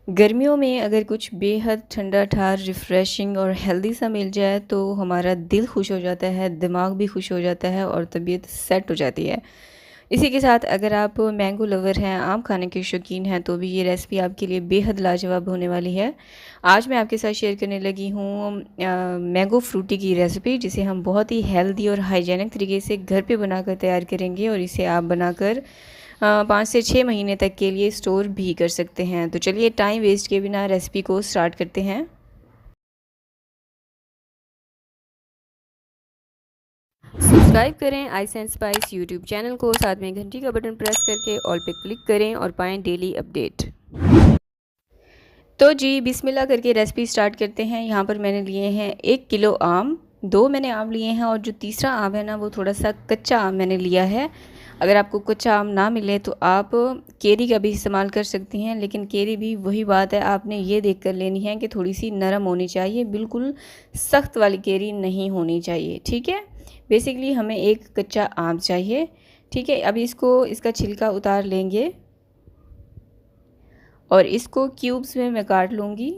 गर्मियों में अगर कुछ बेहद ठंडा ठार रिफ़्रेशिंग और हेल्दी सा मिल जाए तो हमारा दिल खुश हो जाता है, दिमाग भी खुश हो जाता है और तबीयत सेट हो जाती है। इसी के साथ अगर आप मैंगो लवर हैं, आम खाने के शौकीन हैं, तो भी ये रेसिपी आपके लिए बेहद लाजवाब होने वाली है। आज मैं आपके साथ शेयर करने लगी हूँ मैंगो फ्रूटी की रेसिपी, जिसे हम बहुत ही हेल्दी और हाइजीनिक तरीके से घर पे बनाकर तैयार करेंगे और इसे आप बनाकर 5 से 6 महीने तक के लिए स्टोर भी कर सकते हैं। तो चलिए टाइम वेस्ट किए बिना रेसिपी को स्टार्ट करते हैं। सब्सक्राइब करें ice and spice YouTube channel को, साथ में घंटी का बटन प्रेस करके ऑल पे क्लिक करें और पाएं डेली अपडेट। तो जी बिस्मिल्लाह करके रेसिपी स्टार्ट करते हैं। यहाँ पर मैंने लिए हैं 1 किलो आम, 2 मैंने आम लिए हैं और जो तीसरा आम है ना वो थोड़ा सा कच्चा आम मैंने लिया है। अगर आपको कच्चा आम ना मिले तो आप केरी का भी इस्तेमाल कर सकती हैं, लेकिन केरी भी वही बात है, आपने ये देख कर लेनी है कि थोड़ी सी नरम होनी चाहिए, बिल्कुल सख्त वाली केरी नहीं होनी चाहिए। ठीक है, बेसिकली हमें एक कच्चा आम चाहिए। ठीक है, अब इसका छिलका उतार लेंगे और इसको क्यूब्स में मैं काट लूँगी।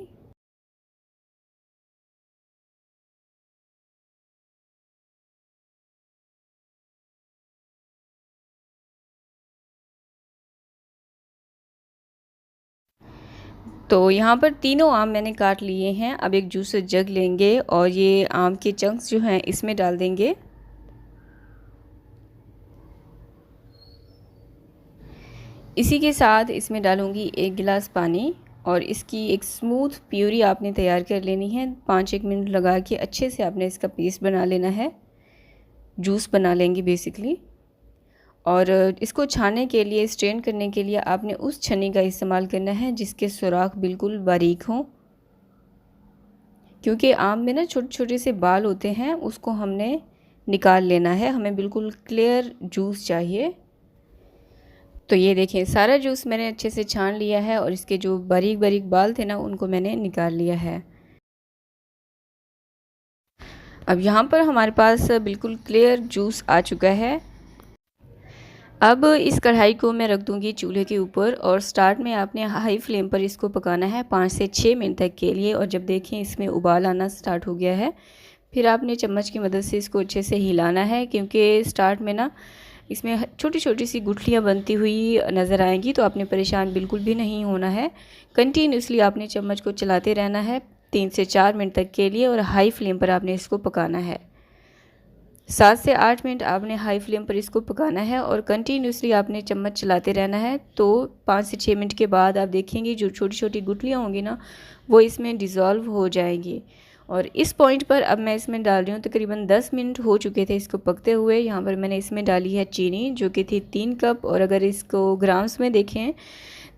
तो यहाँ पर तीनों आम मैंने काट लिए हैं। अब एक जूसर जग लेंगे और ये आम के चंक्स जो हैं इसमें डाल देंगे। इसी के साथ इसमें डालूँगी 1 गिलास पानी और इसकी एक स्मूथ प्यूरी आपने तैयार कर लेनी है। 5-1 मिनट लगा के अच्छे से आपने इसका पेस्ट बना लेना है, जूस बना लेंगे बेसिकली। और इसको छानने के लिए, स्ट्रेन करने के लिए आपने उस छन्नी का इस्तेमाल करना है जिसके सुराख बिल्कुल बारीक हों, क्योंकि आम में ना छोटे छोटे से बाल होते हैं, उसको हमने निकाल लेना है। हमें बिल्कुल क्लियर जूस चाहिए। तो ये देखें, सारा जूस मैंने अच्छे से छान लिया है और इसके जो बारीक बारीक बाल थे ना उनको मैंने निकाल लिया है। अब यहाँ पर हमारे पास बिल्कुल क्लियर जूस आ चुका है। अब इस कढ़ाई को मैं रख दूँगी चूल्हे के ऊपर और स्टार्ट में आपने हाई फ्लेम पर इसको पकाना है 5 से 6 मिनट तक के लिए। और जब देखें इसमें उबाल आना स्टार्ट हो गया है, फिर आपने चम्मच की मदद से इसको अच्छे से हिलाना है, क्योंकि स्टार्ट में ना इसमें छोटी छोटी सी गुठलियाँ बनती हुई नज़र आएंगी, तो आपने परेशान बिल्कुल भी नहीं होना है। कंटिन्यूसली आपने चम्मच को चलाते रहना है 3 से 4 मिनट तक के लिए और हाई फ्लेम पर आपने इसको पकाना है। 7 से 8 मिनट आपने हाई फ्लेम पर इसको पकाना है और कंटिन्यूसली आपने चम्मच चलाते रहना है। तो 5 से 6 मिनट के बाद आप देखेंगे जो छोटी छोटी गुठलियाँ होंगी ना वो इसमें डिज़ोल्व हो जाएंगी। और इस पॉइंट पर अब मैं इसमें डाल रही हूँ, तकरीबन 10 मिनट हो चुके थे इसको पकते हुए। यहाँ पर मैंने इसमें डाली है चीनी, जो कि थी 3 कप, और अगर इसको ग्राम्स में देखें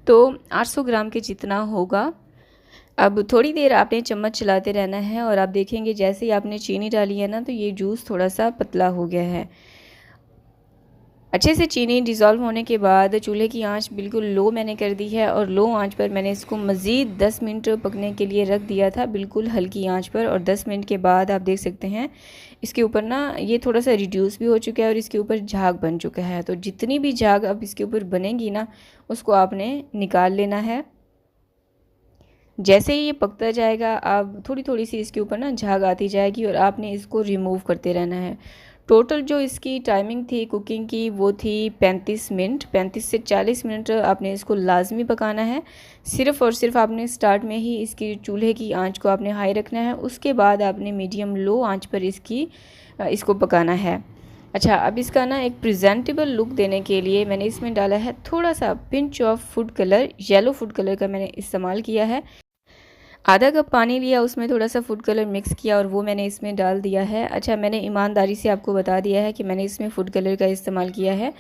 तो 800 ग्राम के जितना होगा। अब थोड़ी देर आपने चम्मच चलाते रहना है और आप देखेंगे जैसे ही आपने चीनी डाली है ना तो ये जूस थोड़ा सा पतला हो गया है। अच्छे से चीनी डिज़ोल्व होने के बाद चूल्हे की आंच बिल्कुल लो मैंने कर दी है और लो आंच पर मैंने इसको मज़ीद 10 मिनट पकने के लिए रख दिया था, बिल्कुल हल्की आंच पर। और 10 मिनट के बाद आप देख सकते हैं इसके ऊपर ना ये थोड़ा सा रिड्यूस भी हो चुका है और इसके ऊपर झाग बन चुका है। तो जितनी भी झाग अब इसके ऊपर बनेगी ना उसको आपने निकाल लेना है। जैसे ही ये पकता जाएगा आप थोड़ी थोड़ी सी इसके ऊपर ना झाग आती जाएगी और आपने इसको रिमूव करते रहना है। टोटल जो इसकी टाइमिंग थी कुकिंग की वो थी 35 मिनट। 35 से 40 मिनट आपने इसको लाजमी पकाना है। सिर्फ़ और सिर्फ आपने स्टार्ट में ही इसकी चूल्हे की आंच को आपने हाई रखना है, उसके बाद आपने मीडियम लो आंच पर इसको पकाना है। अच्छा, अब इसका ना एक प्रेजेंटेबल लुक देने के लिए मैंने इसमें डाला है थोड़ा सा pinch of food colour, yellow food colour का मैंने इस्तेमाल किया है। आधा कप पानी लिया, उसमें थोड़ा सा फूड कलर मिक्स किया और वो मैंने इसमें डाल दिया है। अच्छा, मैंने ईमानदारी से आपको बता दिया है कि मैंने इसमें फूड कलर का इस्तेमाल किया है,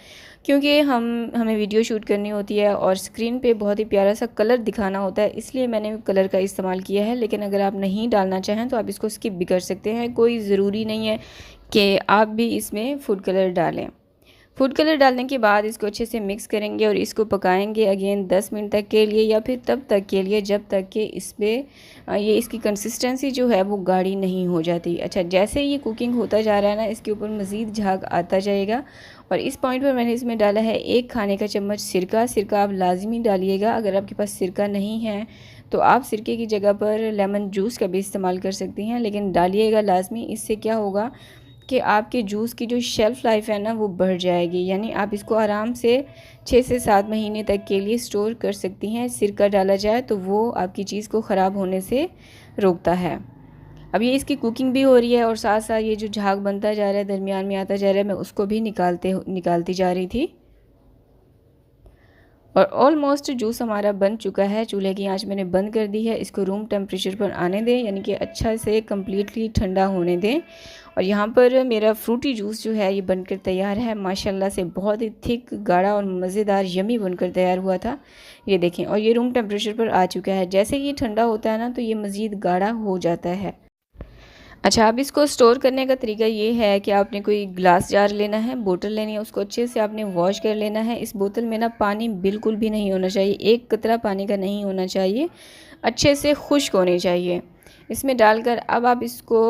क्योंकि हमें वीडियो शूट करनी होती है और स्क्रीन पे बहुत ही प्यारा सा कलर दिखाना होता है, इसलिए मैंने कलर का इस्तेमाल किया है। लेकिन अगर आप नहीं डालना चाहें तो आप इसको स्किप भी कर सकते हैं, कोई ज़रूरी नहीं है कि आप भी इसमें फूड कलर डालें। फूड कलर डालने के बाद इसको अच्छे से मिक्स करेंगे और इसको पकाएंगे अगेन 10 मिनट तक के लिए, या फिर तब तक के लिए जब तक कि इसमें ये इसकी कंसिस्टेंसी जो है वो गाढ़ी नहीं हो जाती। अच्छा, जैसे ये कुकिंग होता जा रहा है ना, इसके ऊपर मज़ीद झाग आता जाएगा। और इस पॉइंट पर मैंने इसमें डाला है 1 खाने का चम्मच सिरका। सिरका आप लाजमी डालिएगा। अगर आपके पास सिरका नहीं है तो आप सिरके की जगह पर लेमन जूस का भी इस्तेमाल कर सकती हैं, लेकिन डालिएगा लाजमी। इससे क्या होगा कि आपके जूस की जो शेल्फ़ लाइफ है ना वो बढ़ जाएगी, यानी आप इसको आराम से 6 से 7 महीने तक के लिए स्टोर कर सकती हैं। सिरका डाला जाए तो वो आपकी चीज़ को ख़राब होने से रोकता है। अब ये इसकी कुकिंग भी हो रही है और साथ साथ ये जो झाग बनता जा रहा है, दरमियान में आता जा रहा है, मैं उसको भी निकालती जा रही थी। और ऑलमोस्ट जूस हमारा बन चुका है। चूल्हे की आंच मैंने बंद कर दी है। इसको रूम टेम्परेचर पर आने दें, यानी कि अच्छा से कम्प्लीटली ठंडा होने दें। और यहाँ पर मेरा फ्रूटी जूस जो है ये बनकर तैयार है। माशाल्लाह से बहुत ही थिक, गाढ़ा और मज़ेदार यमी बनकर तैयार हुआ था। ये देखें, और ये रूम टेम्परेचर पर आ चुका है। जैसे ये ठंडा होता है ना तो ये मज़ीद गाढ़ा हो जाता है। अच्छा, अब इसको स्टोर करने का तरीका ये है कि आपने कोई ग्लास जार लेना है, बोतल लेनी है, उसको अच्छे से आपने वॉश कर लेना है। इस बोतल में ना पानी बिल्कुल भी नहीं होना चाहिए, एक कतरा पानी का नहीं होना चाहिए, अच्छे से खुश्क होने चाहिए। इसमें डालकर अब आप इसको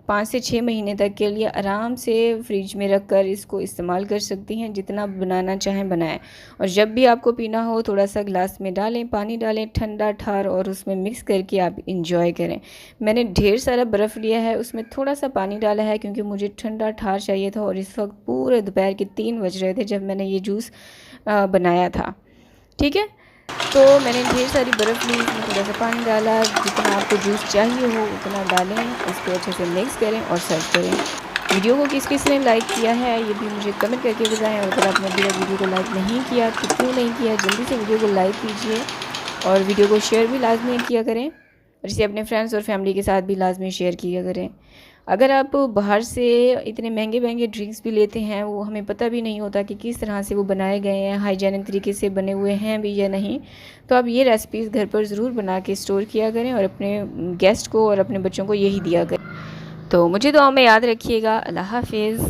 5 से 6 महीने तक के लिए आराम से फ्रिज में रख कर इसको इस्तेमाल कर सकती हैं, जितना बनाना चाहें बनाएं। और जब भी आपको पीना हो थोड़ा सा ग्लास में डालें, पानी डालें ठंडा ठार, और उसमें मिक्स करके आप इंजॉय करें। मैंने ढेर सारा बर्फ़ लिया है, उसमें थोड़ा सा पानी डाला है क्योंकि मुझे ठंडा ठार चाहिए था। और इस वक्त पूरे दोपहर के 3 बज रहे थे जब मैंने ये जूस बनाया था। ठीक है, तो मैंने ढेर सारी बर्फ़ ली, इसमें थोड़ा सा पानी डाला, जितना आपको जूस चाहिए हो उतना डालें, इसको अच्छे से मिक्स करें और सर्व करें। वीडियो को किस किस ने लाइक किया है ये भी मुझे कमेंट करके बताएं। और अगर आपने अभी तक वीडियो को लाइक नहीं किया तो क्यों नहीं किया, जल्दी से वीडियो को लाइक कीजिए और वीडियो को शेयर भी लाजमी किया करें, और इसे अपने फ्रेंड्स और फैमिली के साथ भी लाजमी शेयर किया करें। अगर आप बाहर से इतने महंगे महंगे ड्रिंक्स भी लेते हैं, वो हमें पता भी नहीं होता कि किस तरह से वो बनाए गए हैं, हाइजीनिक तरीके से बने हुए हैं भी या नहीं। तो आप ये रेसिपीज़ घर पर ज़रूर बना के स्टोर किया करें और अपने गेस्ट को और अपने बच्चों को यही दिया करें। तो मुझे दुआ में याद रखिएगा। अल्लाह हाफिज़।